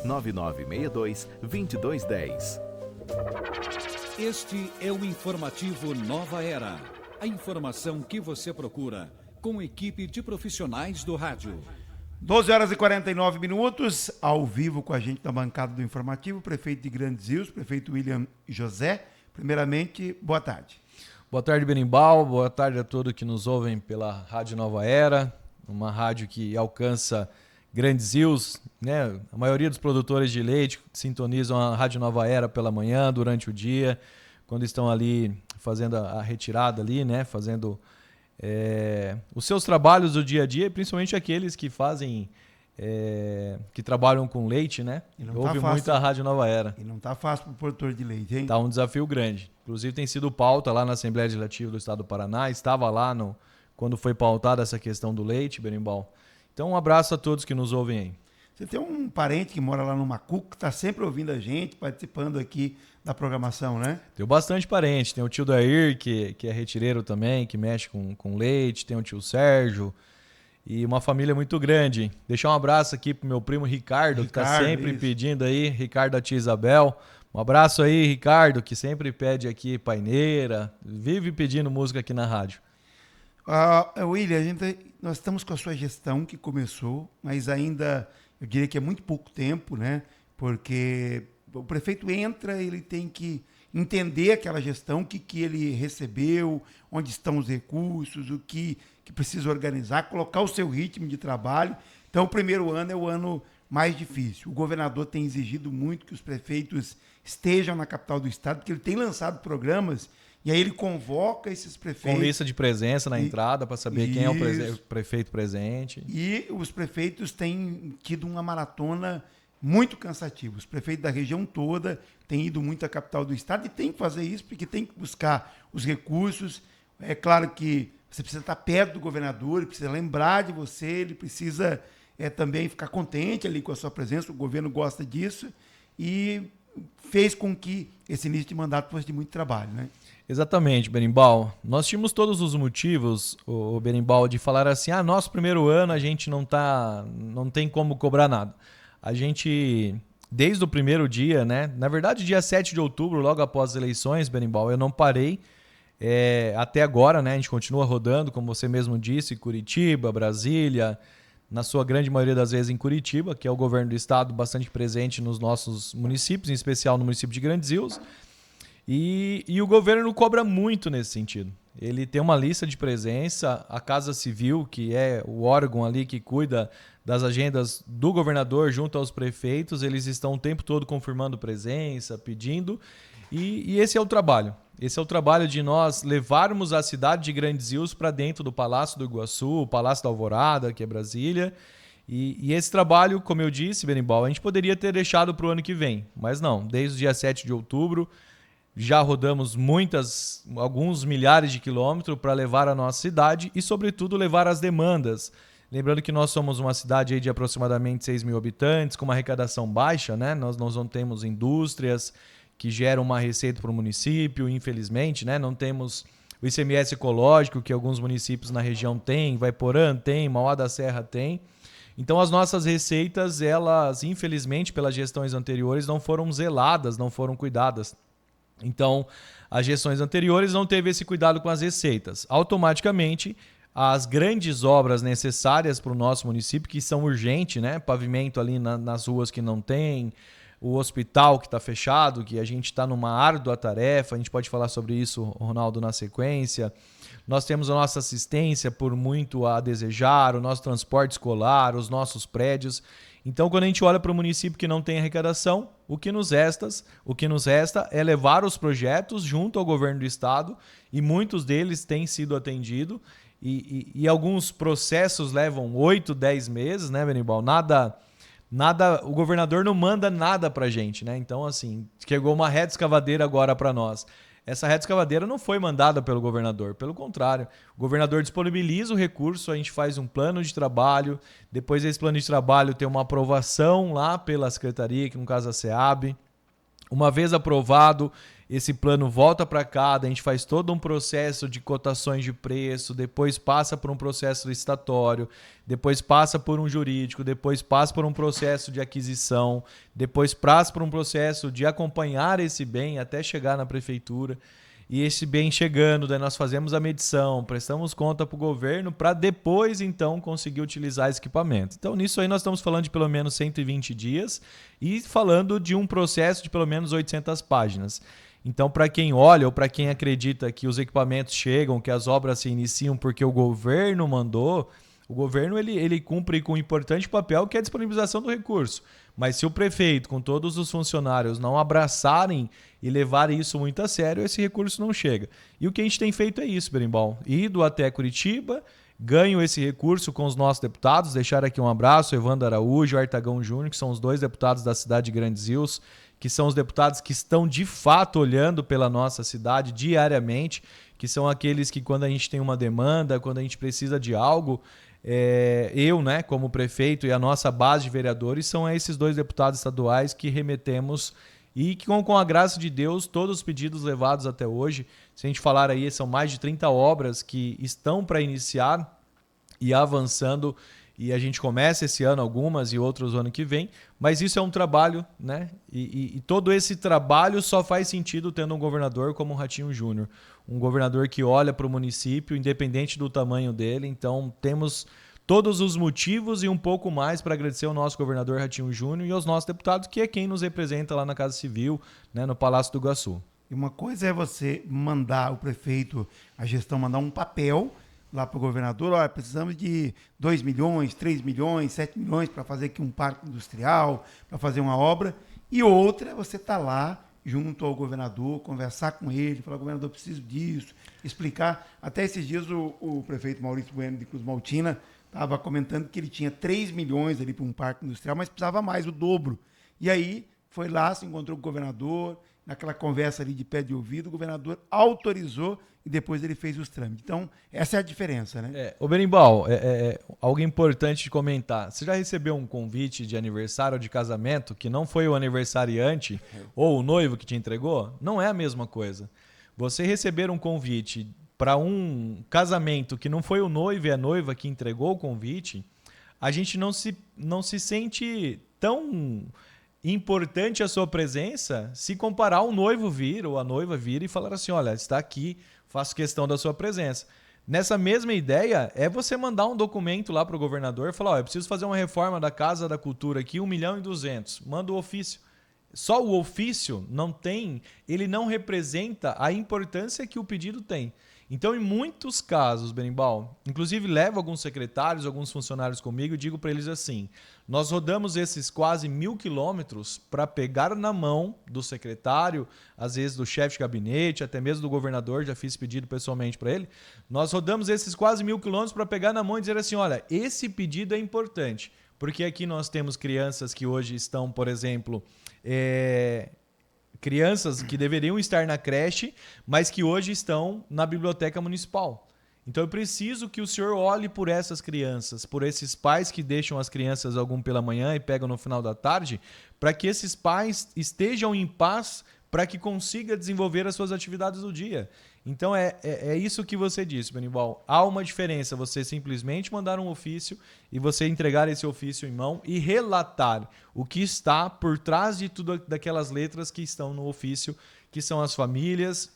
9962-2210. Este é o informativo Nova Era. A informação que você procura, com equipe de profissionais do rádio. 12 horas e 49 minutos, ao vivo com a gente na bancada do informativo, prefeito de Grandes Rios, prefeito William José. Primeiramente, boa tarde. Boa tarde, Berimbau. Boa tarde a todos que nos ouvem pela Rádio Nova Era, uma rádio que alcança Grandes Rios, né? A maioria dos produtores de leite sintonizam a Rádio Nova Era pela manhã, durante o dia, quando estão ali fazendo a retirada ali, né? Fazendo os seus trabalhos do dia a dia, principalmente aqueles que fazem, que trabalham com leite, né? Ouve muito a Rádio Nova Era. E não tá fácil para o produtor de leite, hein? Tá um desafio grande. Inclusive tem sido pauta lá na Assembleia Legislativa do Estado do Paraná, estava lá quando foi pautada essa questão do leite, Berimbau. Então um abraço a todos que nos ouvem aí. Você tem um parente que mora lá no Macuco, que está sempre ouvindo a gente, participando aqui da programação, né? Tenho bastante parente. Tem o tio Dair, que é retireiro também, que mexe com leite. Tem o tio Sérgio. E uma família muito grande. Deixar um abraço aqui pro meu primo Ricardo, que está sempre pedindo aí. Ricardo da tia Isabel. Um abraço aí, Ricardo, que sempre pede aqui paineira. Vive pedindo música aqui na rádio. William, nós estamos com a sua gestão que começou, mas ainda, eu diria que é muito pouco tempo, né? Porque o prefeito entra, ele tem que entender aquela gestão, o que ele recebeu, onde estão os recursos, o que precisa organizar, colocar o seu ritmo de trabalho. Então, o primeiro ano é o ano mais difícil. O governador tem exigido muito que os prefeitos estejam na capital do estado, porque ele tem lançado programas. E aí ele convoca esses prefeitos. Com lista de presença na entrada para saber quem é o prefeito presente. E os prefeitos têm tido uma maratona muito cansativa. Os prefeitos da região toda têm ido muito à capital do estado e tem que fazer isso porque tem que buscar os recursos. É claro que você precisa estar perto do governador, ele precisa lembrar de você, ele precisa também ficar contente ali com a sua presença, o governo gosta disso e fez com que esse início de mandato fosse de muito trabalho, né? Exatamente, Berimbau. Nós tínhamos todos os motivos, o Berimbau, de falar assim, nosso primeiro ano a gente não tem como cobrar nada. A gente, desde o primeiro dia, né? Na verdade, dia 7 de outubro, logo após as eleições, Berimbau, eu não parei até agora, né? A gente continua rodando, como você mesmo disse, Curitiba, Brasília, na sua grande maioria das vezes em Curitiba, que é o governo do estado bastante presente nos nossos municípios, em especial no município de Grandes Rios. E o governo cobra muito nesse sentido. Ele tem uma lista de presença, a Casa Civil, que é o órgão ali que cuida das agendas do governador junto aos prefeitos, eles estão o tempo todo confirmando presença, pedindo, e esse é o trabalho. Esse é o trabalho de nós levarmos a cidade de Grandes Rios para dentro do Palácio do Iguaçu, o Palácio da Alvorada, que é Brasília. E esse trabalho, como eu disse, Berimbau, a gente poderia ter deixado para o ano que vem, mas não, desde o dia 7 de outubro, já rodamos alguns milhares de quilômetros para levar a nossa cidade e, sobretudo, levar as demandas. Lembrando que nós somos uma cidade aí de aproximadamente 6 mil habitantes, com uma arrecadação baixa, né? Nós não temos indústrias que geram uma receita para o município, infelizmente, né? Não temos o ICMS ecológico, que alguns municípios na região têm, Vaiporã tem, Mauá da Serra tem. Então, as nossas receitas, elas, infelizmente, pelas gestões anteriores, não foram zeladas, não foram cuidadas. Então, as gestões anteriores não teve esse cuidado com as receitas. Automaticamente, as grandes obras necessárias para o nosso município, que são urgentes, né? Pavimento ali nas ruas que não tem, o hospital que está fechado, que a gente está numa árdua tarefa, a gente pode falar sobre isso, Ronaldo, na sequência. Nós temos a nossa assistência por muito a desejar, o nosso transporte escolar, os nossos prédios. Então, quando a gente olha para o município que não tem arrecadação, o que nos resta é levar os projetos junto ao governo do estado, e muitos deles têm sido atendidos, e alguns processos levam 8, 10 meses, né, Berimbau? O governador não manda nada para a gente, né? Então, assim, chegou uma reta escavadeira agora para nós. Essa reta escavadeira não foi mandada pelo governador, pelo contrário. O governador disponibiliza o recurso, a gente faz um plano de trabalho, depois desse plano de trabalho tem uma aprovação lá pela secretaria, que no caso é a SEAB. Uma vez aprovado, esse plano volta para cá, a gente faz todo um processo de cotações de preço, depois passa por um processo licitatório, depois passa por um jurídico, depois passa por um processo de aquisição, depois passa por um processo de acompanhar esse bem até chegar na prefeitura. E esse bem chegando, daí nós fazemos a medição, prestamos conta para o governo para depois, então, conseguir utilizar esse equipamento. Então, nisso aí nós estamos falando de pelo menos 120 dias e falando de um processo de pelo menos 800 páginas. Então, para quem olha ou para quem acredita que os equipamentos chegam, que as obras se iniciam porque o governo mandou, o governo ele cumpre com um importante papel que é a disponibilização do recurso. Mas se o prefeito, com todos os funcionários, não abraçarem e levarem isso muito a sério, esse recurso não chega. E o que a gente tem feito é isso, Berimbau. Ido até Curitiba, ganho esse recurso com os nossos deputados, deixar aqui um abraço, Evandro Araújo e Artagão Júnior, que são os 2 deputados da cidade de Grandes Rios, que são os deputados que estão de fato olhando pela nossa cidade diariamente, que são aqueles que quando a gente tem uma demanda, quando a gente precisa de algo, eu, né, como prefeito e a nossa base de vereadores são esses 2 deputados estaduais que remetemos e que com a graça de Deus, todos os pedidos levados até hoje, se a gente falar aí, são mais de 30 obras que estão para iniciar e avançando, e a gente começa esse ano algumas e outros no ano que vem, mas isso é um trabalho, né? E todo esse trabalho só faz sentido tendo um governador como o Ratinho Júnior, um governador que olha para o município, independente do tamanho dele. Então temos todos os motivos e um pouco mais para agradecer ao nosso governador Ratinho Júnior e aos nossos deputados, que é quem nos representa lá na Casa Civil, né, no Palácio do Iguaçu. E uma coisa é você mandar o prefeito, a gestão, mandar um papel lá para o governador, olha, precisamos de 2 milhões, 3 milhões, 7 milhões para fazer aqui um parque industrial, para fazer uma obra. E outra é você estar lá junto ao governador, conversar com ele, falar, governador, preciso disso, explicar. Até esses dias o prefeito Maurício Bueno de Cruz Maltina estava comentando que ele tinha 3 milhões ali para um parque industrial, mas precisava mais, o dobro. E aí foi lá, se encontrou com o governador, naquela conversa ali de pé de ouvido, o governador autorizou e depois ele fez os trâmites. Então, essa é a diferença, né? Ô Berimbau, algo importante de comentar. Você já recebeu um convite de aniversário ou de casamento que não foi o aniversariante ou o noivo que te entregou? Não é a mesma coisa. Você receber um convite para um casamento que não foi o noivo e a noiva que entregou o convite, a gente não se sente tão importante a sua presença se comparar o noivo vir ou a noiva vir e falar assim, olha, está aqui, faço questão da sua presença. Nessa mesma ideia, é você mandar um documento lá para o governador e falar, ó, eu preciso fazer uma reforma da Casa da Cultura aqui, 1.200.000, manda o ofício. Só o ofício ele não representa a importância que o pedido tem. Então, em muitos casos, Berimbau, inclusive levo alguns secretários, alguns funcionários comigo e digo para eles assim, nós rodamos esses quase 1.000 quilômetros para pegar na mão do secretário, às vezes do chefe de gabinete, até mesmo do governador, já fiz pedido pessoalmente para ele, nós rodamos esses quase 1.000 quilômetros para pegar na mão e dizer assim, olha, esse pedido é importante, porque aqui nós temos crianças que hoje estão, por exemplo, crianças que deveriam estar na creche, mas que hoje estão na biblioteca municipal. Então eu preciso que o senhor olhe por essas crianças, por esses pais que deixam as crianças algum pela manhã e pegam no final da tarde, para que esses pais estejam em paz, para que consiga desenvolver as suas atividades do dia. Então é isso que você disse, Berimbau. Há uma diferença você simplesmente mandar um ofício e você entregar esse ofício em mão e relatar o que está por trás de tudo daquelas letras que estão no ofício, que são as famílias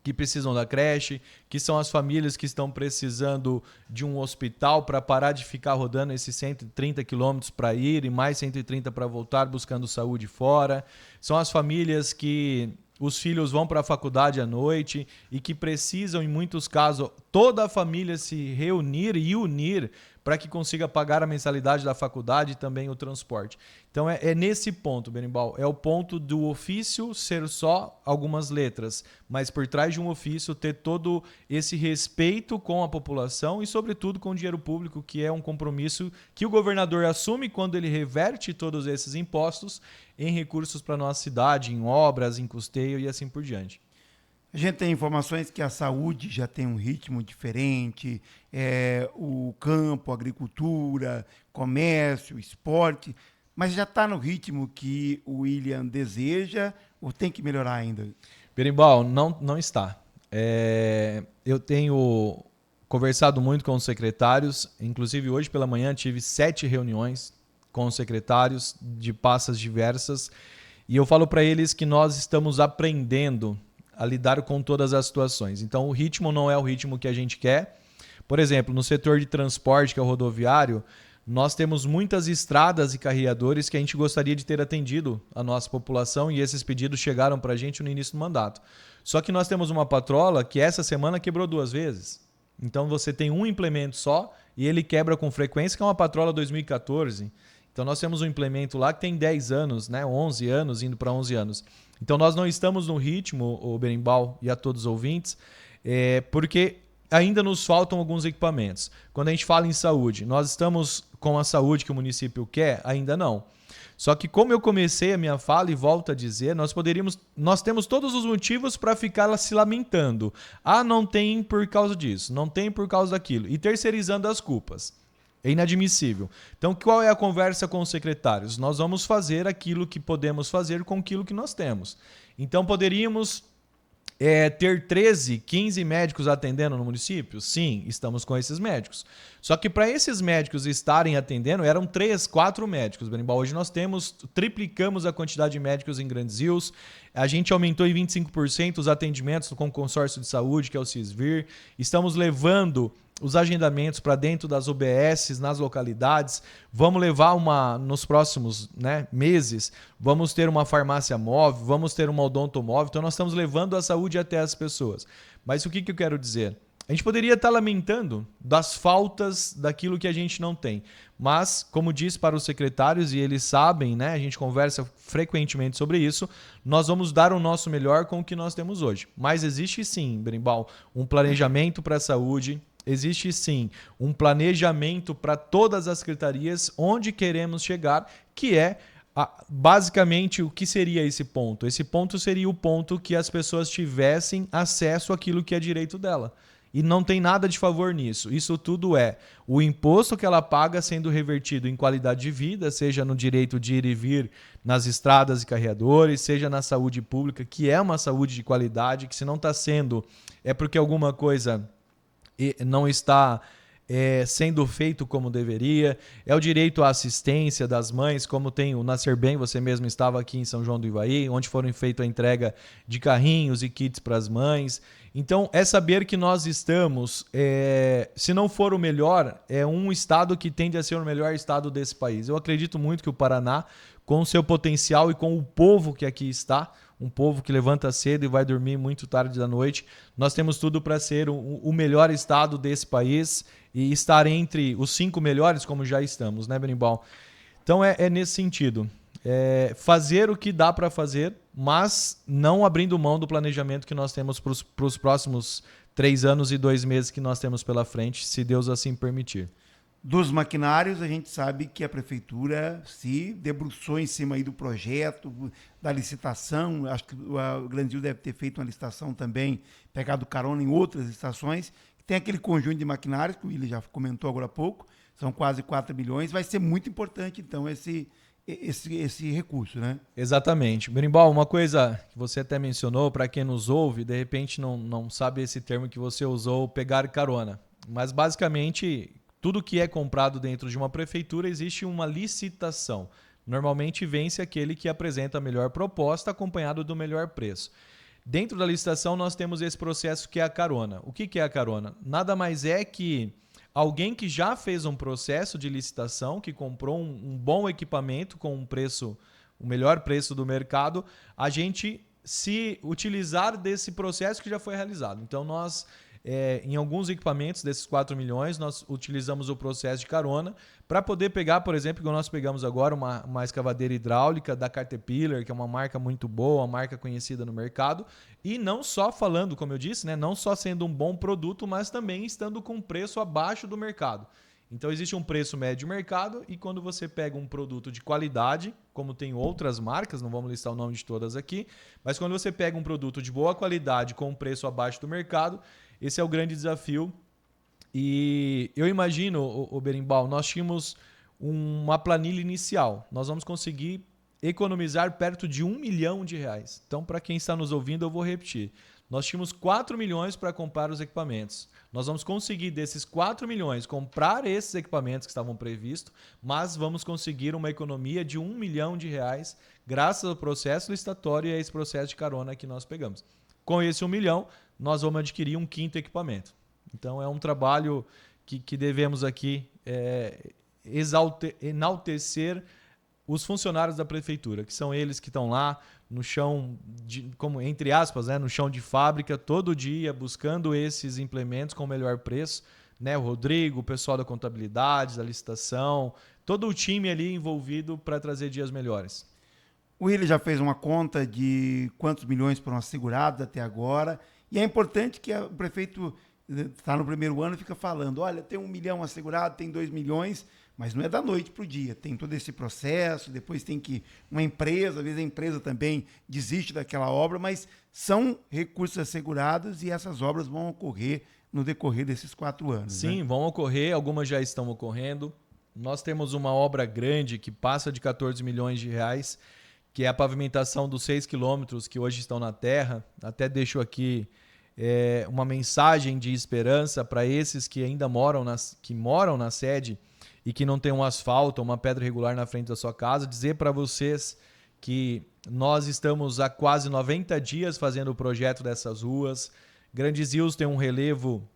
que precisam da creche, que são as famílias que estão precisando de um hospital para parar de ficar rodando esses 130 quilômetros para ir e mais 130 para voltar buscando saúde fora. São as famílias que os filhos vão para a faculdade à noite e que precisam, em muitos casos, toda a família se reunir e unir para que consiga pagar a mensalidade da faculdade e também o transporte. Então é nesse ponto, Berimbau, é o ponto do ofício ser só algumas letras, mas por trás de um ofício ter todo esse respeito com a população e, sobretudo, com o dinheiro público, que é um compromisso que o governador assume quando ele reverte todos esses impostos em recursos para a nossa cidade, em obras, em custeio e assim por diante. A gente tem informações que a saúde já tem um ritmo diferente, o campo, a agricultura, comércio, esporte, Mas já está no ritmo que o William deseja ou tem que melhorar ainda? Berimbau, não está. Eu tenho conversado muito com os secretários, inclusive hoje pela manhã tive 7 reuniões com os secretários de pastas diversas, e eu falo para eles que nós estamos aprendendo a lidar com todas as situações. Então o ritmo não é o ritmo que a gente quer. Por exemplo, no setor de transporte, que é o rodoviário, nós temos muitas estradas e carreadores que a gente gostaria de ter atendido a nossa população, e esses pedidos chegaram para a gente no início do mandato. Só que nós temos uma patrola que essa semana quebrou 2 vezes. Então você tem um implemento só e ele quebra com frequência, que é uma patrola 2014. Então nós temos um implemento lá que tem 10 anos, né? 11 anos, indo para 11 anos. Então nós não estamos no ritmo, o Berimbau e a todos os ouvintes, porque ainda nos faltam alguns equipamentos. Quando a gente fala em saúde, nós estamos com a saúde que o município quer? Ainda não. Só que como eu comecei a minha fala e volto a dizer, nós temos todos os motivos para ficar se lamentando. Ah, não tem por causa disso, não tem por causa daquilo. E terceirizando as culpas. É inadmissível. Então, qual é a conversa com os secretários? Nós vamos fazer aquilo que podemos fazer com aquilo que nós temos. Então, poderíamos ter 13, 15 médicos atendendo no município? Sim, estamos com esses médicos. Só que para esses médicos estarem atendendo, eram 3, 4 médicos, Berimbau. Hoje nós triplicamos a quantidade de médicos em Grandes Rios. A gente aumentou em 25% os atendimentos com o consórcio de saúde, que é o Cisvir. Estamos levando os agendamentos para dentro das UBSs, nas localidades. Vamos levar nos próximos meses, vamos ter uma farmácia móvel, vamos ter uma odontomóvel. Então nós estamos levando a saúde até as pessoas. Mas o que eu quero dizer? A gente poderia estar lamentando das faltas daquilo que a gente não tem. Mas, como disse para os secretários, e eles sabem, né, a gente conversa frequentemente sobre isso, nós vamos dar o nosso melhor com o que nós temos hoje. Mas existe sim, Berimbau, um planejamento para a saúde. Existe sim um planejamento para todas as secretarias onde queremos chegar, que é basicamente o que seria esse ponto. Esse ponto seria o ponto que as pessoas tivessem acesso àquilo que é direito dela. E não tem nada de favor nisso. Isso tudo é o imposto que ela paga sendo revertido em qualidade de vida, seja no direito de ir e vir nas estradas e carreadores, seja na saúde pública, que é uma saúde de qualidade, que se não está sendo, é porque alguma coisa não está sendo feito como deveria. É o direito à assistência das mães, como tem o Nascer Bem, você mesmo estava aqui em São João do Ivaí, onde foram feitas a entrega de carrinhos e kits para as mães. Então, é saber que nós estamos, se não for o melhor, é um estado que tende a ser o melhor estado desse país. Eu acredito muito que o Paraná, com o seu potencial e com o povo que aqui está, um povo que levanta cedo e vai dormir muito tarde da noite, nós temos tudo para ser o melhor estado desse país e estar entre os 5 melhores, como já estamos, né, Berimbau? Então é nesse sentido. Fazer o que dá para fazer, mas não abrindo mão do planejamento que nós temos para os próximos 3 anos e 2 meses que nós temos pela frente, se Deus assim permitir. Dos maquinários, a gente sabe que a prefeitura se debruçou em cima aí do projeto, da licitação. Acho que o Grandes Rios deve ter feito uma licitação também, pegado carona em outras licitações. Tem aquele conjunto de maquinários, que o William já comentou agora há pouco, são quase 4 milhões. Vai ser muito importante, então, esse recurso, né? Exatamente. Berimbau, uma coisa que você até mencionou, para quem nos ouve, de repente não sabe esse termo que você usou, pegar carona. Mas, basicamente, tudo que é comprado dentro de uma prefeitura existe uma licitação. Normalmente vence aquele que apresenta a melhor proposta acompanhado do melhor preço. Dentro da licitação nós temos esse processo que é a carona. O que é a carona? Nada mais é que alguém que já fez um processo de licitação, que comprou um bom equipamento com o melhor preço do mercado, a gente se utilizar desse processo que já foi realizado. Então nós em alguns equipamentos desses 4 milhões, nós utilizamos o processo de carona para poder pegar, por exemplo, que nós pegamos agora uma escavadeira hidráulica da Caterpillar, que é uma marca muito boa, uma marca conhecida no mercado, e não só falando, como eu disse, né, não só sendo um bom produto, mas também estando com preço abaixo do mercado. Então existe um preço médio de mercado e quando você pega um produto de qualidade, como tem outras marcas, não vamos listar o nome de todas aqui, mas quando você pega um produto de boa qualidade com um preço abaixo do mercado, esse é o grande desafio. E eu imagino, o Berimbau, nós tínhamos uma planilha inicial. Nós vamos conseguir economizar perto de R$1 milhão. Então, para quem está nos ouvindo, eu vou repetir. Nós tínhamos 4 milhões para comprar os equipamentos. Nós vamos conseguir, desses 4 milhões, comprar esses equipamentos que estavam previstos, mas vamos conseguir uma economia de R$1 milhão graças ao processo licitatório e a esse processo de carona que nós pegamos. Com esse 1 milhão, nós vamos adquirir um 5º equipamento. Então, é um trabalho que devemos aqui enaltecer os funcionários da prefeitura, que são eles que estão lá no chão, como entre aspas, né, no chão de fábrica, todo dia, buscando esses implementos com o melhor preço. Né? O Rodrigo, o pessoal da contabilidade, da licitação, todo o time ali envolvido para trazer dias melhores. O Willian já fez uma conta de quantos milhões foram assegurados até agora. E é importante que o prefeito está no primeiro ano e fica falando, olha, tem 1 milhão assegurado, tem 2 milhões, mas não é da noite para o dia. Tem todo esse processo, depois tem que uma empresa, às vezes a empresa também desiste daquela obra, mas são recursos assegurados e essas obras vão ocorrer no decorrer desses 4 anos. Sim, né? Vão ocorrer, algumas já estão ocorrendo. Nós temos uma obra grande que passa de R$14 milhões, que é a pavimentação dos 6 quilômetros que hoje estão na terra. Até deixo aqui uma mensagem de esperança para esses que ainda moram na sede e que não tem um asfalto, uma pedra irregular na frente da sua casa. Dizer para vocês que nós estamos há quase 90 dias fazendo o projeto dessas ruas. Grandes Rios tem um relevo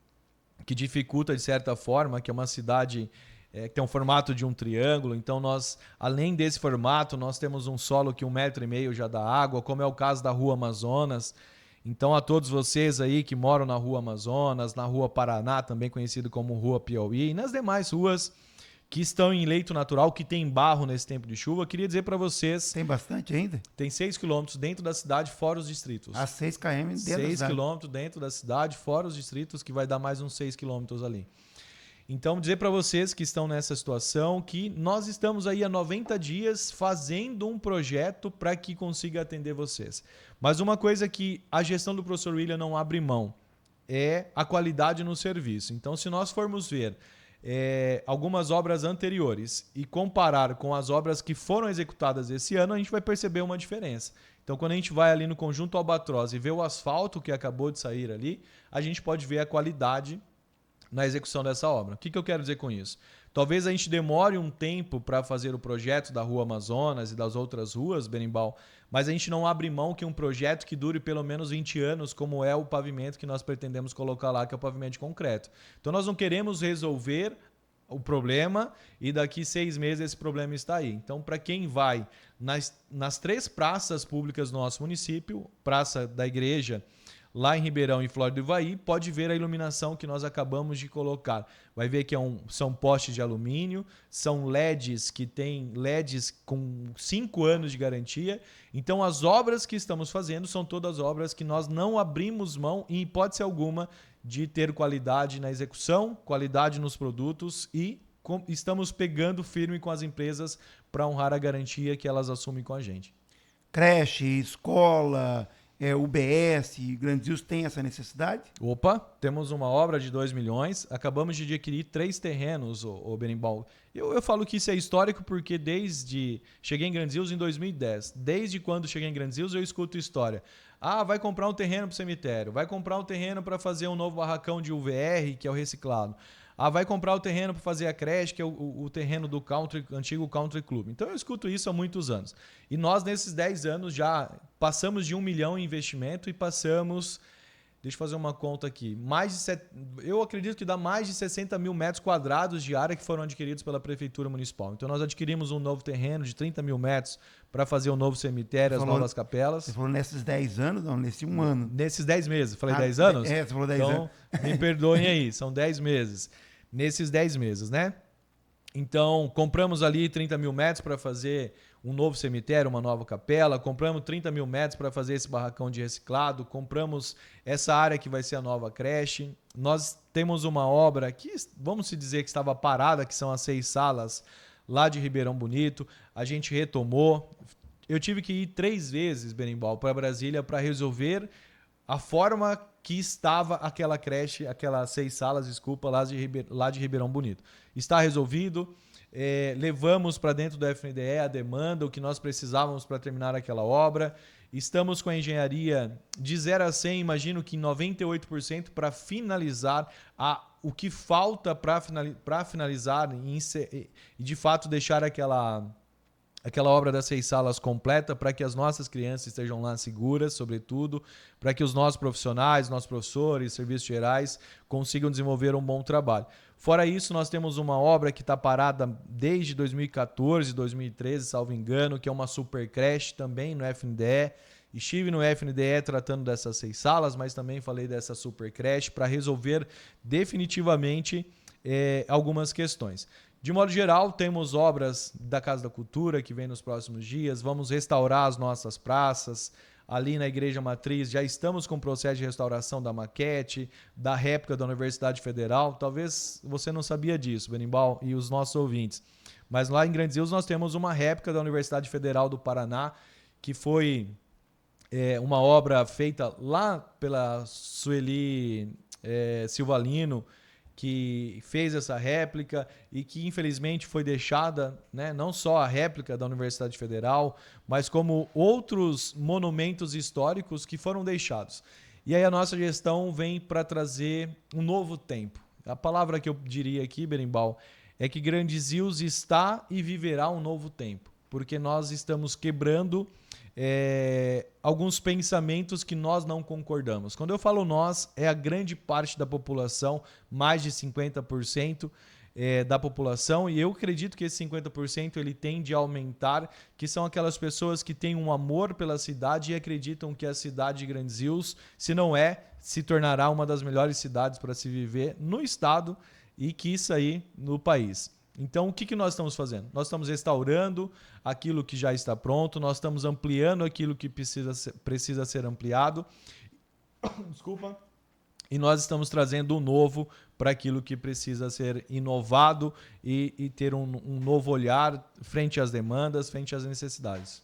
que dificulta de certa forma, que é uma cidade que tem um formato de um triângulo. Então nós, além desse formato, nós temos um solo que 1,5 m já dá água, como é o caso da Rua Amazonas. Então a todos vocês aí que moram na Rua Amazonas, na Rua Paraná, também conhecido como Rua Piauí, e nas demais ruas que estão em leito natural, que tem barro nesse tempo de chuva, queria dizer para vocês... Tem bastante ainda? Tem 6 quilômetros dentro da cidade, fora os distritos. 6 km dentro da cidade. 6 quilômetros dentro da cidade, fora os distritos, que vai dar mais uns 6 quilômetros ali. Então, dizer para vocês que estão nessa situação que nós estamos aí há 90 dias fazendo um projeto para que consiga atender vocês. Mas uma coisa que a gestão do professor Willian não abre mão é a qualidade no serviço. Então, se nós formos ver algumas obras anteriores e comparar com as obras que foram executadas esse ano, a gente vai perceber uma diferença. Então, quando a gente vai ali no Conjunto Albatroz e vê o asfalto que acabou de sair ali, a gente pode ver a qualidade na execução dessa obra. O que eu quero dizer com isso? Talvez a gente demore um tempo para fazer o projeto da Rua Amazonas e das outras ruas, Berimbau, mas a gente não abre mão que um projeto que dure pelo menos 20 anos, como é o pavimento que nós pretendemos colocar lá, que é o pavimento de concreto. Então nós não queremos resolver o problema e daqui 6 meses esse problema está aí. Então, para quem vai nas 3 praças públicas do nosso município, Praça da Igreja, lá em Ribeirão e Flórida do Ivaí, pode ver a iluminação que nós acabamos de colocar. Vai ver que são postes de alumínio, são LEDs que têm LEDs com 5 anos de garantia. Então as obras que estamos fazendo são todas obras que nós não abrimos mão, em hipótese alguma, de ter qualidade na execução, qualidade nos produtos e estamos pegando firme com as empresas para honrar a garantia que elas assumem com a gente. Creche, escola... UBS, Grandes Rios tem essa necessidade? Opa, temos uma obra de 2 milhões, acabamos de adquirir 3 terrenos, o Berimbau. Eu falo que isso é histórico porque cheguei em Grandes Rios em 2010. Desde quando cheguei em Grandes Rios eu escuto história. Vai comprar um terreno para o cemitério, vai comprar um terreno para fazer um novo barracão de UVR, que é o reciclado. Vai comprar o terreno para fazer a creche, que é o terreno do antigo Country Club. Então eu escuto isso há muitos anos. E nós, nesses 10 anos, já passamos de 1 milhão em investimento e passamos, deixa eu fazer uma conta aqui, eu acredito que dá mais de 60 mil metros quadrados de área que foram adquiridos pela Prefeitura Municipal. Então nós adquirimos um novo terreno de 30 mil metros para fazer um novo cemitério, as novas capelas. Você falou nesses 10 anos? Não, nesse 1 ano. Nesses 10 meses. Falei 10 anos? Você falou 10 anos. Então, me perdoem aí, são 10 meses. Nesses 10 meses, né? Então, compramos ali 30 mil metros para fazer um novo cemitério, uma nova capela, compramos 30 mil metros para fazer esse barracão de reciclado, compramos essa área que vai ser a nova creche. Nós temos uma obra que, vamos se dizer que estava parada, que são as 6 salas lá de Ribeirão Bonito. A gente retomou. Eu tive que ir 3 vezes, Berimbau, para Brasília para resolver a forma que estava aquela creche, aquelas 6 salas, desculpa, lá de Ribeirão Bonito. Está resolvido. levamos para dentro do FNDE a demanda, o que nós precisávamos para terminar aquela obra. Estamos com a engenharia de 0 a 100, imagino que em 98% para finalizar o que falta para finalizar e de fato deixar aquela obra das 6 salas completa para que as nossas crianças estejam lá seguras, sobretudo, para que os nossos profissionais, nossos professores, serviços gerais consigam desenvolver um bom trabalho. Fora isso, nós temos uma obra que está parada desde 2014, 2013, salvo engano, que é uma super creche também no FNDE. Estive no FNDE tratando dessas 6 salas, mas também falei dessa super creche para resolver definitivamente algumas questões. De modo geral, temos obras da Casa da Cultura que vem nos próximos dias. Vamos restaurar as nossas praças. Ali na Igreja Matriz já estamos com o processo de restauração da maquete, da réplica da Universidade Federal. Talvez você não sabia disso, Berimbau e os nossos ouvintes. Mas lá em Grandes Rios nós temos uma réplica da Universidade Federal do Paraná, que foi uma obra feita lá pela Sueli Silvalino, que fez essa réplica e que infelizmente foi deixada, né, não só a réplica da Universidade Federal, mas como outros monumentos históricos que foram deixados. E aí a nossa gestão vem para trazer um novo tempo. A palavra que eu diria aqui, Berimbau, é que Grandes Rios está e viverá um novo tempo, porque nós estamos quebrando alguns pensamentos que nós não concordamos. Quando eu falo nós, é a grande parte da população, mais de 50% da população, e eu acredito que esse 50% ele tende a aumentar, que são aquelas pessoas que têm um amor pela cidade e acreditam que a cidade de Grandes Rios, se não se tornará uma das melhores cidades para se viver no estado e quiçá aí no país. Então, o que nós estamos fazendo? Nós estamos restaurando aquilo que já está pronto, nós estamos ampliando aquilo que precisa ser ampliado. Desculpa. E nós estamos trazendo um novo para aquilo que precisa ser inovado e ter um novo olhar frente às demandas, frente às necessidades.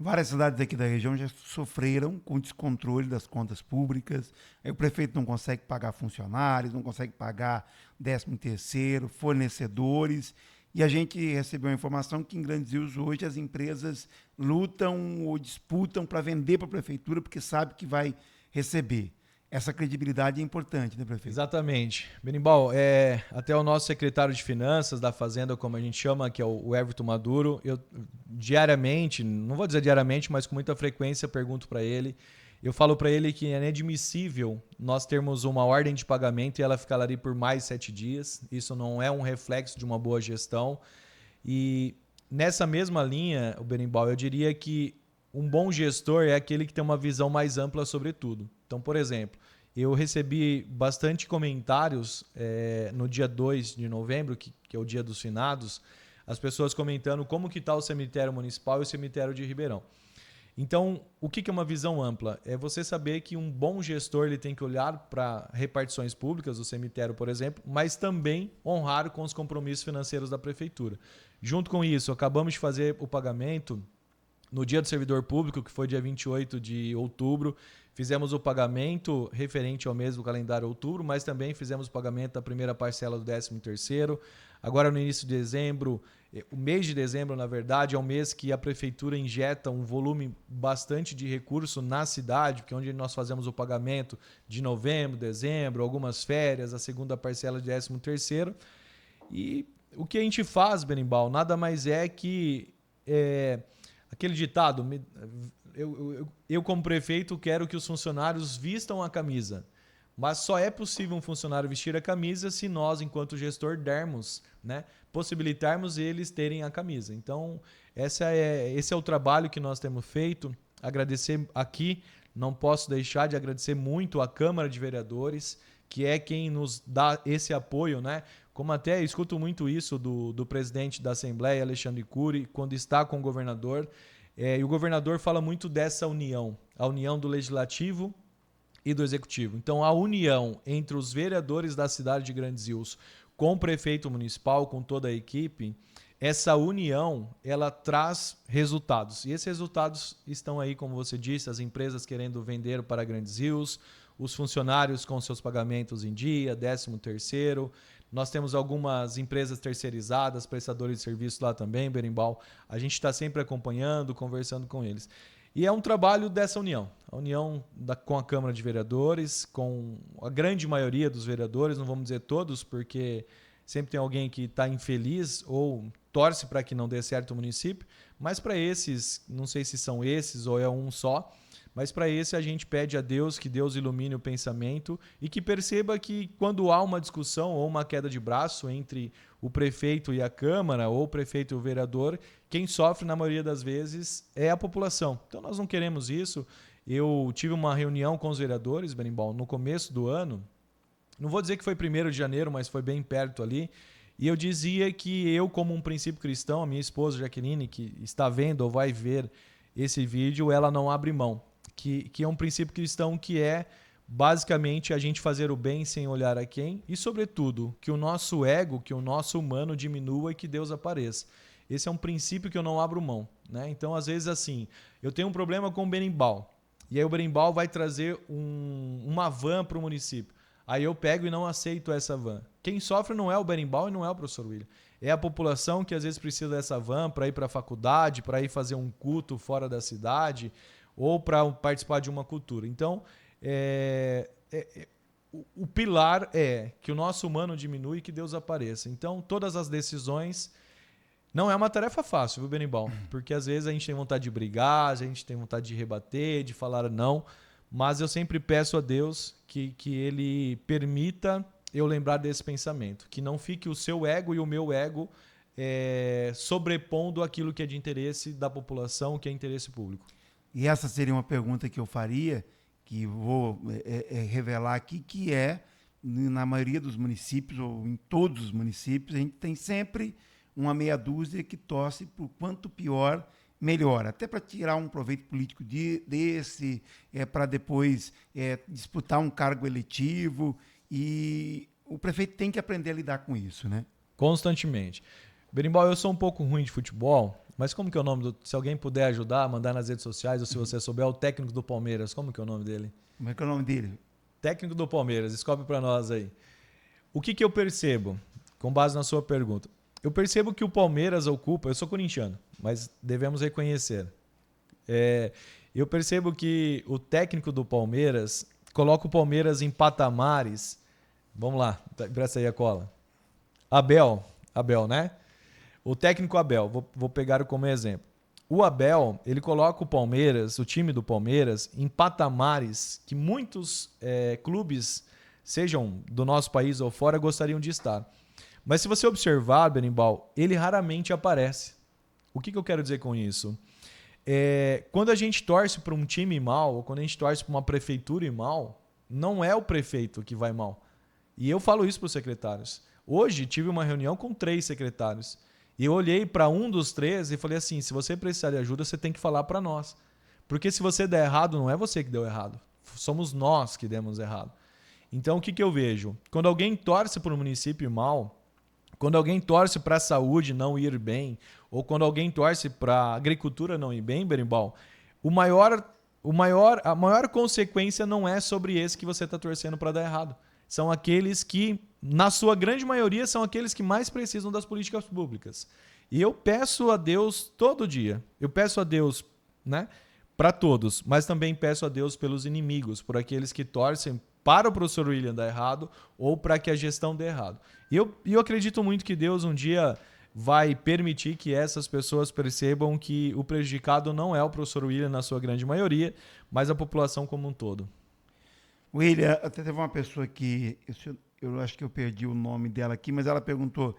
Várias cidades aqui da região já sofreram com o descontrole das contas públicas. Aí o prefeito não consegue pagar funcionários, não consegue pagar 13º, fornecedores. E a gente recebeu a informação que em Grandes Rios hoje as empresas lutam ou disputam para vender para a prefeitura porque sabe que vai receber. Essa credibilidade é importante, né, prefeito? Exatamente. Berimbau, até o nosso secretário de Finanças da Fazenda, como a gente chama, que é o Everton Maduro, eu diariamente, não vou dizer diariamente, mas com muita frequência pergunto para ele, eu falo para ele que é inadmissível nós termos uma ordem de pagamento e ela ficar ali por mais 7 dias. Isso não é um reflexo de uma boa gestão. E nessa mesma linha, o Berimbau, eu diria que um bom gestor é aquele que tem uma visão mais ampla sobre tudo. Então, por exemplo, eu recebi bastante comentários no dia 2 de novembro, que é o dia dos finados, as pessoas comentando como que está o cemitério municipal e o cemitério de Ribeirão. Então, o que é uma visão ampla? É você saber que um bom gestor ele tem que olhar para repartições públicas, o cemitério, por exemplo, mas também honrar com os compromissos financeiros da prefeitura. Junto com isso, acabamos de fazer o pagamento no dia do servidor público, que foi dia 28 de outubro, fizemos o pagamento referente ao mês do calendário outubro, mas também fizemos o pagamento da primeira parcela do 13º. Agora, no início de dezembro, o mês de dezembro, na verdade, é um mês que a prefeitura injeta um volume bastante de recurso na cidade, que é onde nós fazemos o pagamento de novembro, dezembro, algumas férias, a segunda parcela de 13º. E o que a gente faz, Berimbau, nada mais é que aquele ditado, eu como prefeito quero que os funcionários vistam a camisa, mas só é possível um funcionário vestir a camisa se nós, enquanto gestor, dermos, né, possibilitarmos eles terem a camisa. Então, esse é o trabalho que nós temos feito. Agradecer aqui, não posso deixar de agradecer muito à Câmara de Vereadores, que é quem nos dá esse apoio, né? Como até escuto muito isso do presidente da Assembleia, Alexandre Cury, quando está com o governador. E o governador fala muito dessa união, a união do Legislativo e do Executivo. Então, a união entre os vereadores da cidade de Grandes Rios com o prefeito municipal, com toda a equipe, essa união, ela traz resultados. E esses resultados estão aí, como você disse, as empresas querendo vender para Grandes Rios, os funcionários com seus pagamentos em dia, 13º. Nós temos algumas empresas terceirizadas, prestadores de serviço lá também, Berimbau. A gente está sempre acompanhando, conversando com eles. E é um trabalho dessa união. A união com a Câmara de Vereadores, com a grande maioria dos vereadores, não vamos dizer todos, porque sempre tem alguém que está infeliz ou torce para que não dê certo o município, mas para esses, não sei se são esses ou é um só, mas para esse a gente pede a Deus que Deus ilumine o pensamento e que perceba que quando há uma discussão ou uma queda de braço entre o prefeito e a Câmara ou o prefeito e o vereador, quem sofre na maioria das vezes é a população. Então nós não queremos isso. Eu tive uma reunião com os vereadores, Berimbau, no começo do ano, não vou dizer que foi 1º de janeiro, mas foi bem perto ali, e eu dizia que eu, como um princípio cristão, a minha esposa Jaqueline, que está vendo ou vai ver esse vídeo, ela não abre mão. Que é um princípio cristão que é basicamente a gente fazer o bem sem olhar a quem e, sobretudo, que o nosso ego, que o nosso humano diminua e que Deus apareça. Esse é um princípio que eu não abro mão, né? Então, às vezes, assim, eu tenho um problema com o Berimbau e aí o Berimbau vai trazer uma van para o município. Aí eu pego e não aceito essa van. Quem sofre não é o Berimbau e não é o professor William. É a população que às vezes precisa dessa van para ir para a faculdade, para ir fazer um culto fora da cidade ou para participar de uma cultura. Então, o pilar é que o nosso humano diminui e que Deus apareça. Então, todas as decisões... Não é uma tarefa fácil, viu, Berimbau? Porque às vezes a gente tem vontade de brigar, a gente tem vontade de rebater, de falar não, mas eu sempre peço a Deus que Ele permita eu lembrar desse pensamento, que não fique o seu ego e o meu ego sobrepondo aquilo que é de interesse da população, que é interesse público. E essa seria uma pergunta que eu faria, que vou revelar aqui, que na maioria dos municípios, ou em todos os municípios, a gente tem sempre uma meia dúzia que torce por quanto pior, melhor. Até para tirar um proveito político desse, para depois disputar um cargo eletivo. E o prefeito tem que aprender a lidar com isso, né? Constantemente. Berimbau, eu sou um pouco ruim de futebol, mas como que é o nome se alguém puder ajudar, mandar nas redes sociais, ou se você souber, o técnico do Palmeiras, como que é o nome dele? Como é que é o nome dele? Técnico do Palmeiras, descobre para nós aí. O que eu percebo, com base na sua pergunta? Eu percebo que o Palmeiras ocupa, eu sou corintiano, mas devemos reconhecer. Eu percebo que o técnico do Palmeiras coloca o Palmeiras em patamares. Vamos lá, presta aí a cola. Abel, né? O técnico Abel, vou pegar como exemplo. O Abel, ele coloca o Palmeiras, o time do Palmeiras, em patamares que muitos clubes, sejam do nosso país ou fora, gostariam de estar. Mas se você observar, Berimbau, ele raramente aparece. O que eu quero dizer com isso? Quando a gente torce para um time mal, ou quando a gente torce para uma prefeitura ir mal, não é o prefeito que vai mal. E eu falo isso para os secretários. Hoje tive uma reunião com 3 secretários. E eu olhei para um dos 3 e falei assim, se você precisar de ajuda, você tem que falar para nós. Porque se você der errado, não é você que deu errado. Somos nós que demos errado. Então o que eu vejo? Quando alguém torce para o município mal... Quando alguém torce para a saúde não ir bem, ou quando alguém torce para a agricultura não ir bem, Berimbau, a maior consequência não é sobre esse que você está torcendo para dar errado. São aqueles que, na sua grande maioria, são aqueles que mais precisam das políticas públicas. E eu peço a Deus todo dia, eu peço a Deus, né, para todos, mas também peço a Deus pelos inimigos, por aqueles que torcem para o professor William dar errado ou para que a gestão dê errado. E eu acredito muito que Deus um dia vai permitir que essas pessoas percebam que o prejudicado não é o professor William na sua grande maioria, mas a população como um todo. William, até teve uma pessoa que, eu acho que eu perdi o nome dela aqui, mas ela perguntou,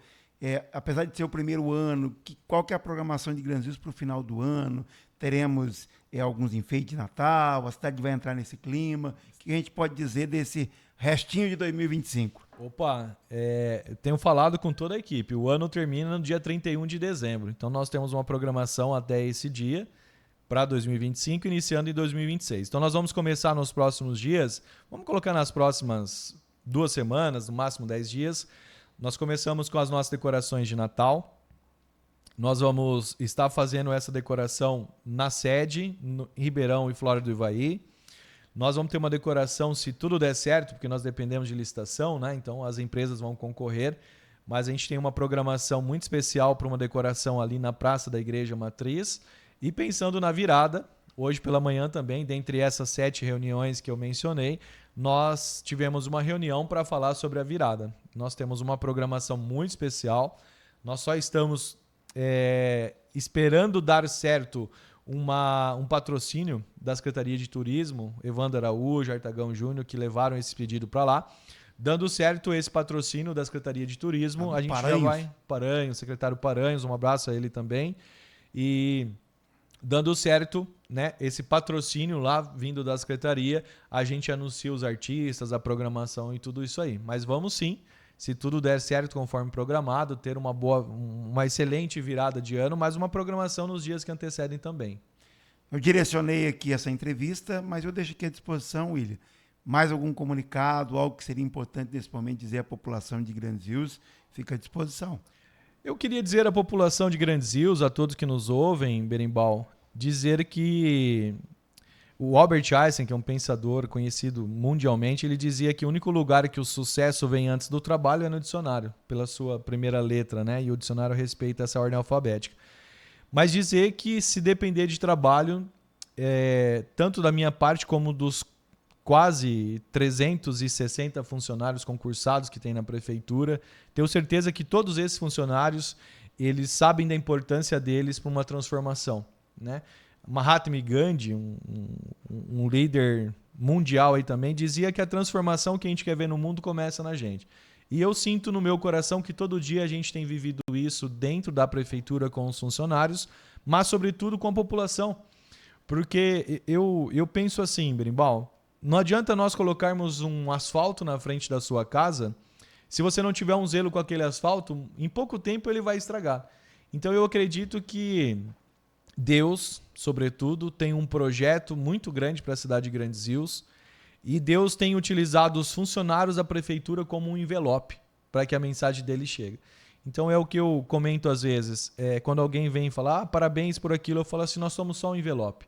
apesar de ser o primeiro ano, qual que é a programação de Grandes Rios para o final do ano? Teremos alguns enfeites de Natal, a cidade vai entrar nesse clima. O que a gente pode dizer desse restinho de 2025? Opa, tenho falado com toda a equipe. O ano termina no dia 31 de dezembro. Então nós temos uma programação até esse dia para 2025, iniciando em 2026. Então nós vamos começar nos próximos dias, vamos colocar nas próximas 2 semanas, no máximo 10 dias. Nós começamos com as nossas decorações de Natal. Nós vamos estar fazendo essa decoração na sede, em Ribeirão e Flora do Ivaí. Nós vamos ter uma decoração, se tudo der certo, porque nós dependemos de licitação, né? Então as empresas vão concorrer, mas a gente tem uma programação muito especial para uma decoração ali na Praça da Igreja Matriz. E pensando na virada, hoje pela manhã também, dentre essas 7 reuniões que eu mencionei, nós tivemos uma reunião para falar sobre a virada. Nós temos uma programação muito especial, nós só estamos esperando dar certo um patrocínio da Secretaria de Turismo, Evandro Araújo, Artagão Júnior, que levaram esse pedido para lá. Dando certo esse patrocínio da Secretaria de Turismo, a gente já vai... Paranhos, secretário Paranhos, um abraço a ele também. E dando certo, né, esse patrocínio lá vindo da Secretaria, a gente anuncia os artistas, a programação e tudo isso aí. Mas vamos sim, se tudo der certo conforme programado, ter uma excelente virada de ano, mas uma programação nos dias que antecedem também. Eu direcionei aqui essa entrevista, mas eu deixo aqui à disposição, William. Mais algum comunicado, algo que seria importante nesse momento dizer à população de Grandes Rios, fica à disposição. Eu queria dizer à população de Grandes Rios, a todos que nos ouvem, Berimbau, dizer que o Albert Einstein, que é um pensador conhecido mundialmente, ele dizia que o único lugar que o sucesso vem antes do trabalho é no dicionário, pela sua primeira letra, né? E o dicionário respeita essa ordem alfabética. Mas dizer que se depender de trabalho, tanto da minha parte como dos quase 360 funcionários concursados que tem na prefeitura, tenho certeza que todos esses funcionários, eles sabem da importância deles para uma transformação, né? Mahatma Gandhi, um líder mundial aí também, dizia que a transformação que a gente quer ver no mundo começa na gente. E eu sinto no meu coração que todo dia a gente tem vivido isso dentro da prefeitura com os funcionários, mas sobretudo com a população. Porque eu penso assim, Berimbau, não adianta nós colocarmos um asfalto na frente da sua casa, se você não tiver um zelo com aquele asfalto, em pouco tempo ele vai estragar. Então eu acredito que Deus, sobretudo, tem um projeto muito grande para a cidade de Grandes Rios e Deus tem utilizado os funcionários da prefeitura como um envelope para que a mensagem dele chegue. Então é o que eu comento às vezes. Quando alguém vem falar parabéns por aquilo, eu falo assim, nós somos só um envelope.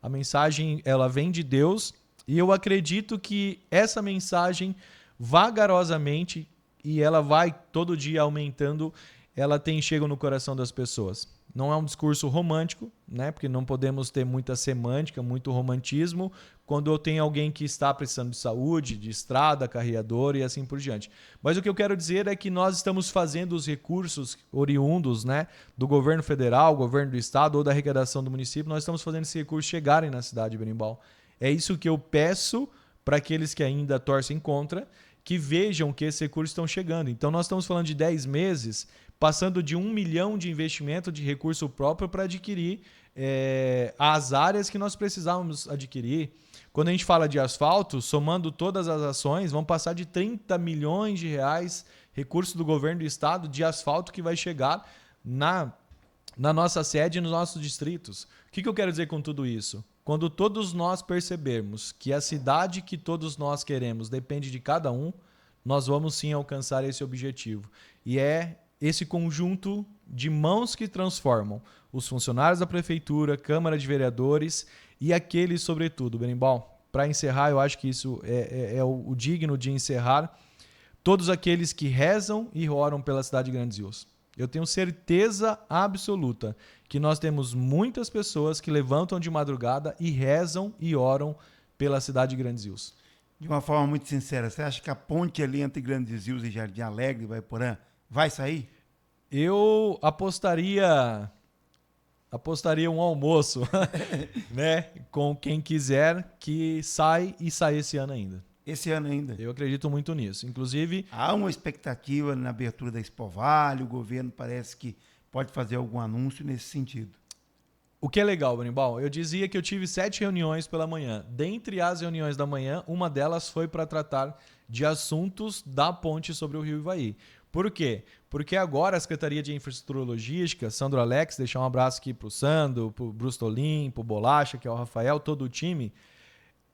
A mensagem ela vem de Deus e eu acredito que essa mensagem vagarosamente, e ela vai todo dia aumentando, ela chega no coração das pessoas. Não é um discurso romântico, né? Porque não podemos ter muita semântica, muito romantismo, quando eu tenho alguém que está precisando de saúde, de estrada, carreador e assim por diante. Mas o que eu quero dizer é que nós estamos fazendo os recursos oriundos, né, do governo federal, governo do estado ou da arrecadação do município, nós estamos fazendo esses recursos chegarem na cidade de Berimbau. É isso que eu peço para aqueles que ainda torcem contra, que vejam que esses recursos estão chegando. Então nós estamos falando de 10 meses, passando de 1 milhão de investimento de recurso próprio para adquirir as áreas que nós precisávamos adquirir. Quando a gente fala de asfalto, somando todas as ações, vão passar de 30 milhões de reais, recurso do governo do estado, de asfalto que vai chegar na nossa sede e nos nossos distritos. O que eu quero dizer com tudo isso? Quando todos nós percebermos que a cidade que todos nós queremos depende de cada um, nós vamos sim alcançar esse objetivo. E é esse conjunto de mãos que transformam os funcionários da prefeitura, Câmara de Vereadores e aqueles, sobretudo, Berimbau, para encerrar, eu acho que isso é o digno de encerrar, todos aqueles que rezam e oram pela cidade de Grandes Rios. Eu tenho certeza absoluta que nós temos muitas pessoas que levantam de madrugada e rezam e oram pela cidade de Grandes Rios. De uma forma muito sincera, você acha que a ponte ali entre Grandes Rios e Jardim Alegre, Ivaiporã, vai sair? Eu apostaria um almoço, né, com quem quiser que sai e sai esse ano ainda. Esse ano ainda? Eu acredito muito nisso. Inclusive... Há uma expectativa na abertura da Expo Vale, o governo parece que pode fazer algum anúncio nesse sentido. O que é legal, Berimbau, eu dizia que eu tive 7 reuniões pela manhã. Dentre as reuniões da manhã, uma delas foi para tratar de assuntos da ponte sobre o Rio Ivaí. Por quê? Porque agora a Secretaria de Infraestrutura Logística, Sandro Alex, deixar um abraço aqui para o Sandro, para o Brustolin, para o Bolacha, que é o Rafael, todo o time.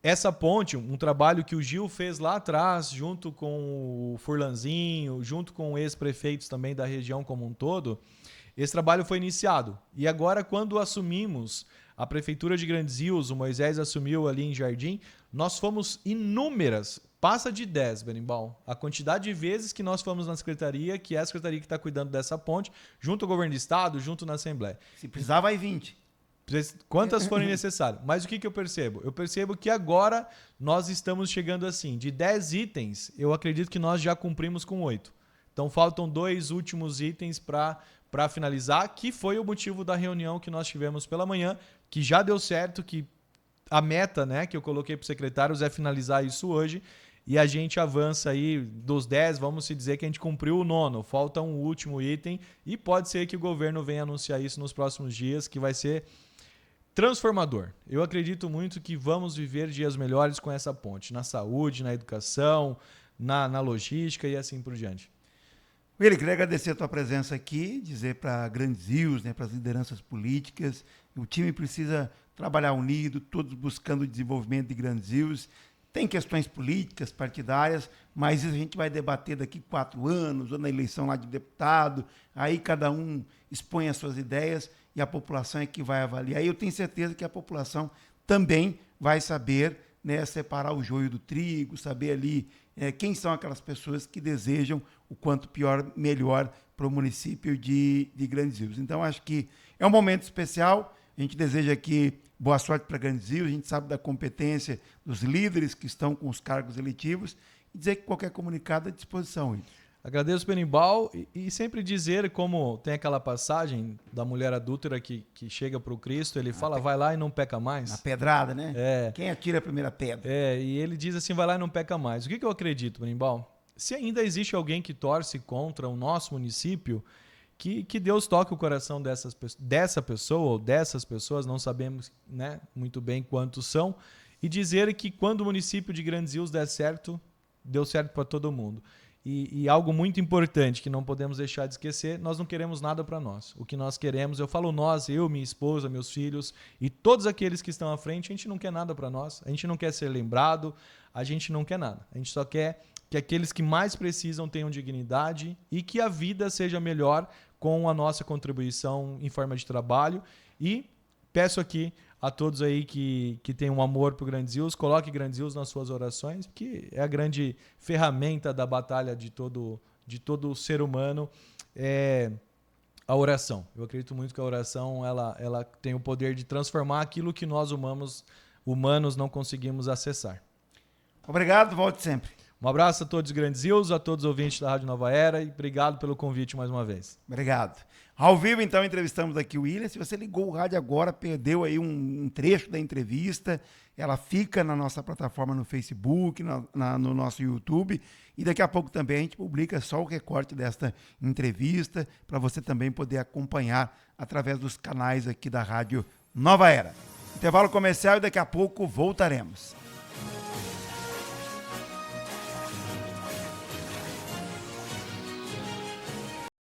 Essa ponte, um trabalho que o Gil fez lá atrás, junto com o Furlanzinho, junto com ex-prefeitos também da região como um todo, esse trabalho foi iniciado. E agora, quando assumimos a Prefeitura de Grandes Rios, o Moisés assumiu ali em Jardim, nós fomos inúmeras, passa de 10, Berimbau, a quantidade de vezes que nós fomos na Secretaria, que é a Secretaria que está cuidando dessa ponte, junto ao Governo do Estado, junto na Assembleia. Se precisar, vai 20. Quantas forem necessárias. Mas o que eu percebo? Eu percebo que agora nós estamos chegando assim, de 10 itens, eu acredito que nós já cumprimos com 8. Então faltam 2 últimos itens para finalizar, que foi o motivo da reunião que nós tivemos pela manhã, que já deu certo, que a meta, né, que eu coloquei para os secretários é finalizar isso hoje, e a gente avança aí dos 10, vamos se dizer que a gente cumpriu o 9º, falta um último item, e pode ser que o governo venha anunciar isso nos próximos dias, que vai ser transformador. Eu acredito muito que vamos viver dias melhores com essa ponte, na saúde, na educação, na logística e assim por diante. Willi, queria agradecer a tua presença aqui, dizer para Grandes Rios, né, para as lideranças políticas, o time precisa trabalhar unido, todos buscando o desenvolvimento de Grandes Rios. Tem questões políticas, partidárias, mas isso a gente vai debater daqui 4 anos, ou na eleição lá de deputado, aí cada um expõe as suas ideias e a população é que vai avaliar. E eu tenho certeza que a população também vai saber, né, separar o joio do trigo, saber ali quem são aquelas pessoas que desejam o quanto pior, melhor para o município de Grandes Rios. Então, acho que é um momento especial. A gente deseja aqui boa sorte para Grandes Rios. A gente sabe da competência dos líderes que estão com os cargos eletivos e dizer que qualquer comunicado é à disposição. Willi. Agradeço, Berimbau, e sempre dizer, como tem aquela passagem da mulher adúltera que chega para o Cristo, ele fala, vai lá e não peca mais. Na pedrada, né? É. Quem atira a primeira pedra. E ele diz assim, vai lá e não peca mais. O que eu acredito, Berimbau? Se ainda existe alguém que torce contra o nosso município, que Deus toque o coração dessa pessoa ou dessas pessoas, não sabemos, né, muito bem quantos são, e dizer que quando o município de Grandes Rios der certo, deu certo para todo mundo. E algo muito importante que não podemos deixar de esquecer, nós não queremos nada para nós. O que nós queremos, eu falo nós, eu, minha esposa, meus filhos e todos aqueles que estão à frente, a gente não quer nada para nós, a gente não quer ser lembrado, a gente não quer nada. A gente só quer que aqueles que mais precisam tenham dignidade e que a vida seja melhor com a nossa contribuição em forma de trabalho. E peço aqui a todos aí que têm um amor por Grandes Rios, coloque Grandes Rios nas suas orações, porque é a grande ferramenta da batalha de todo ser humano, é a oração. Eu acredito muito que a oração ela tem o poder de transformar aquilo que nós humanos não conseguimos acessar. Obrigado, volte sempre. Um abraço a todos os Grandes Rios, a todos os ouvintes da Rádio Nova Era e obrigado pelo convite mais uma vez. Obrigado. Ao vivo, então, entrevistamos aqui o William. Se você ligou o rádio agora, perdeu aí um trecho da entrevista, ela fica na nossa plataforma no Facebook, no nosso YouTube, e daqui a pouco também a gente publica só o recorte desta entrevista, para você também poder acompanhar através dos canais aqui da Rádio Nova Era. Intervalo comercial e daqui a pouco voltaremos.